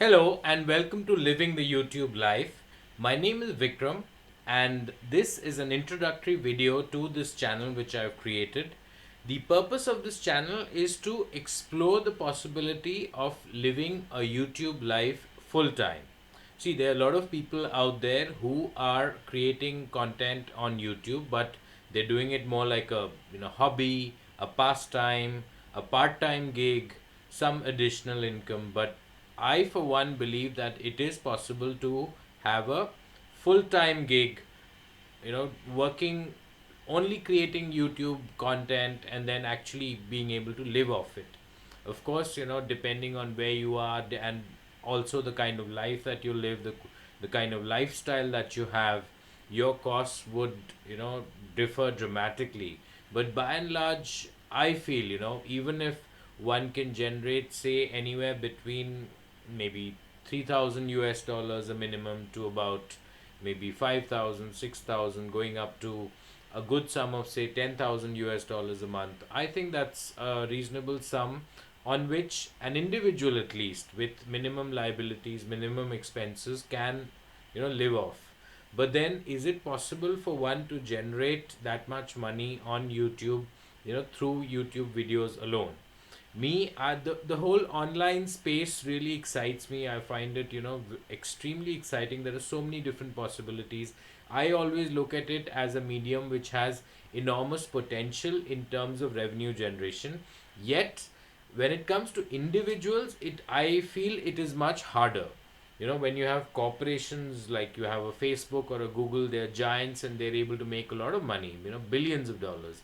Hello and welcome to Living the YouTube Life. My name is Vikram and this is an introductory video to this channel which I've created. The purpose of this channel is to explore the possibility of living a YouTube life full time. See, there are a lot of people out there who are creating content on YouTube, but they're doing it more like a hobby, a pastime, a part-time gig, some additional income. But I, for one, believe that it is possible to have a full-time gig, working only creating YouTube content and then actually being able to live off it. Of course, depending on where you are and also the kind of life that you live, the kind of lifestyle that you have, your costs would, differ dramatically. But by and large, I feel, even if one can generate, say, anywhere between maybe 3,000 US dollars a minimum to about maybe 5,000, 6,000, going up to a good sum of say 10,000 US dollars a month. I think that's a reasonable sum on which an individual, at least with minimum liabilities, minimum expenses, can live off. But then is it possible for one to generate that much money on YouTube, through YouTube videos alone? The whole online space really excites me. I find it extremely exciting. There are so many different possibilities. I always look at it as a medium which has enormous potential in terms of revenue generation, yet when it comes to individuals, it I feel it is much harder. When you have corporations like you have a Facebook or a Google, they're giants and they're able to make a lot of money, billions of dollars.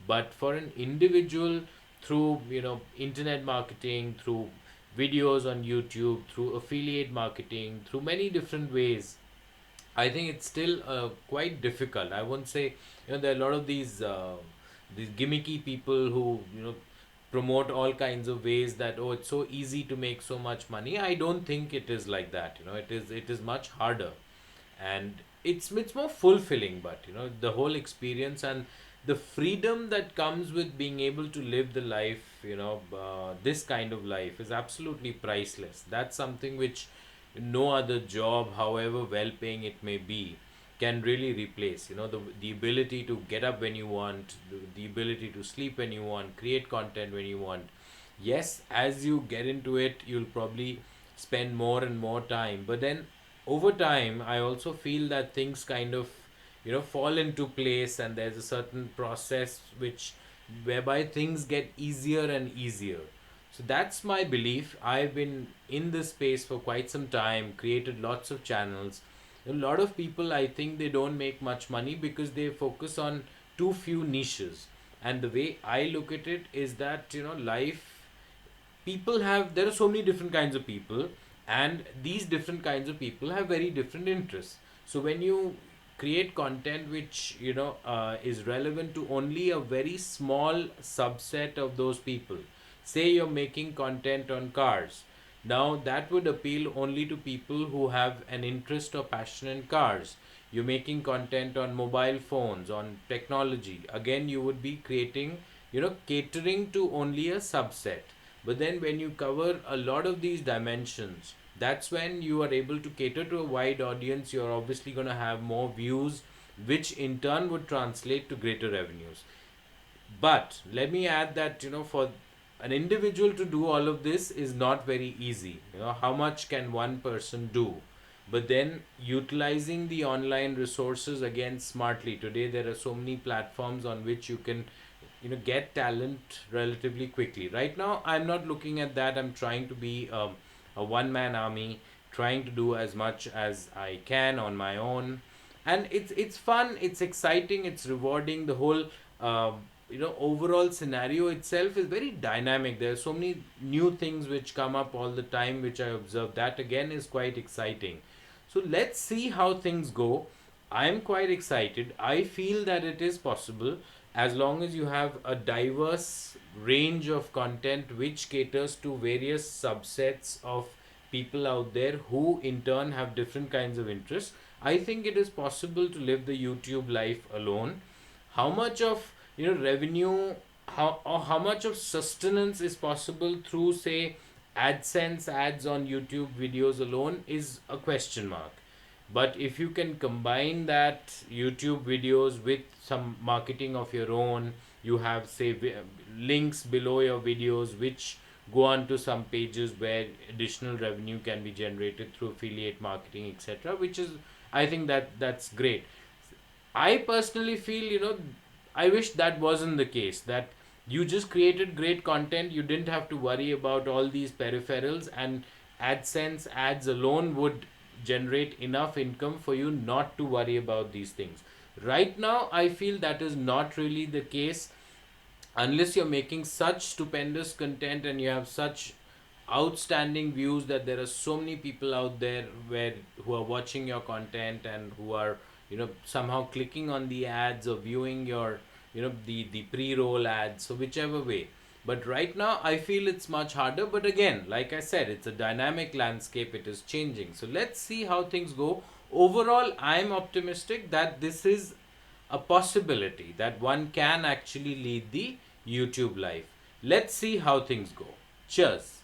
But for an individual, through internet marketing, through videos on YouTube, through affiliate marketing, through many different ways, I think it's still quite difficult. I won't say, there are a lot of these gimmicky people who promote all kinds of ways that, oh, it's so easy to make so much money. I don't think it is like that. It is much harder, and it's more fulfilling. But the whole experience and the freedom that comes with being able to live the life, this kind of life is absolutely priceless. That's something which no other job, however well paying it may be, can really replace. The ability to get up when you want, the ability to sleep when you want, create content when you want. Yes, as you get into it, you'll probably spend more and more time, but then over time I also feel that things kind of fall into place, and there's a certain process which whereby things get easier and easier. So that's my belief. I've been in this space for quite some time, created lots of channels. A lot of people, I think, they don't make much money because they focus on too few niches. And the way I look at it is that life, people have there are so many different kinds of people, and these different kinds of people have very different interests. So when you create content which is relevant to only a very small subset of those people, say you're making content on cars, now that would appeal only to people who have an interest or passion in cars. You're making content on mobile phones, on technology, again you would be creating, catering to only a subset. But then when you cover a lot of these dimensions, that's when you are able to cater to a wide audience. You're obviously going to have more views, which in turn would translate to greater revenues. But let me add that, for an individual to do all of this is not very easy. How much can one person do? But then utilizing the online resources again smartly. Today there are so many platforms on which you can get talent relatively quickly. Right now I'm not looking at that. I'm trying to be a one man army, trying to do as much as I can on my own. And it's fun, it's exciting, it's rewarding. The whole overall scenario itself is very dynamic. There are so many new things which come up all the time, which I observe. That again is quite exciting. So let's see how things go. I'm quite excited. I feel that it is possible, as long as you have a diverse range of content which caters to various subsets of people out there who in turn have different kinds of interests. I think it is possible to live the YouTube life alone. How much of revenue, how much of sustenance is possible through, say, AdSense ads on YouTube videos alone is a question mark. But if you can combine that YouTube videos with some marketing of your own, you have, say, links below your videos which go on to some pages where additional revenue can be generated through affiliate marketing, etc., which is, I think that's great. I personally feel, I wish that wasn't the case. That you just created great content, you didn't have to worry about all these peripherals, and AdSense ads alone would generate enough income for you not to worry about these things. Right now, I feel that is not really the case unless you're making such stupendous content and you have such outstanding views that there are so many people out there who are watching your content and who are somehow clicking on the ads or viewing your the pre-roll ads, so whichever way. But right now I feel it's much harder, but again, like I said, it's a dynamic landscape, it is changing, so let's see how things go. Overall, I'm optimistic that this is a possibility that one can actually lead the YouTube life. Let's see how things go. Cheers.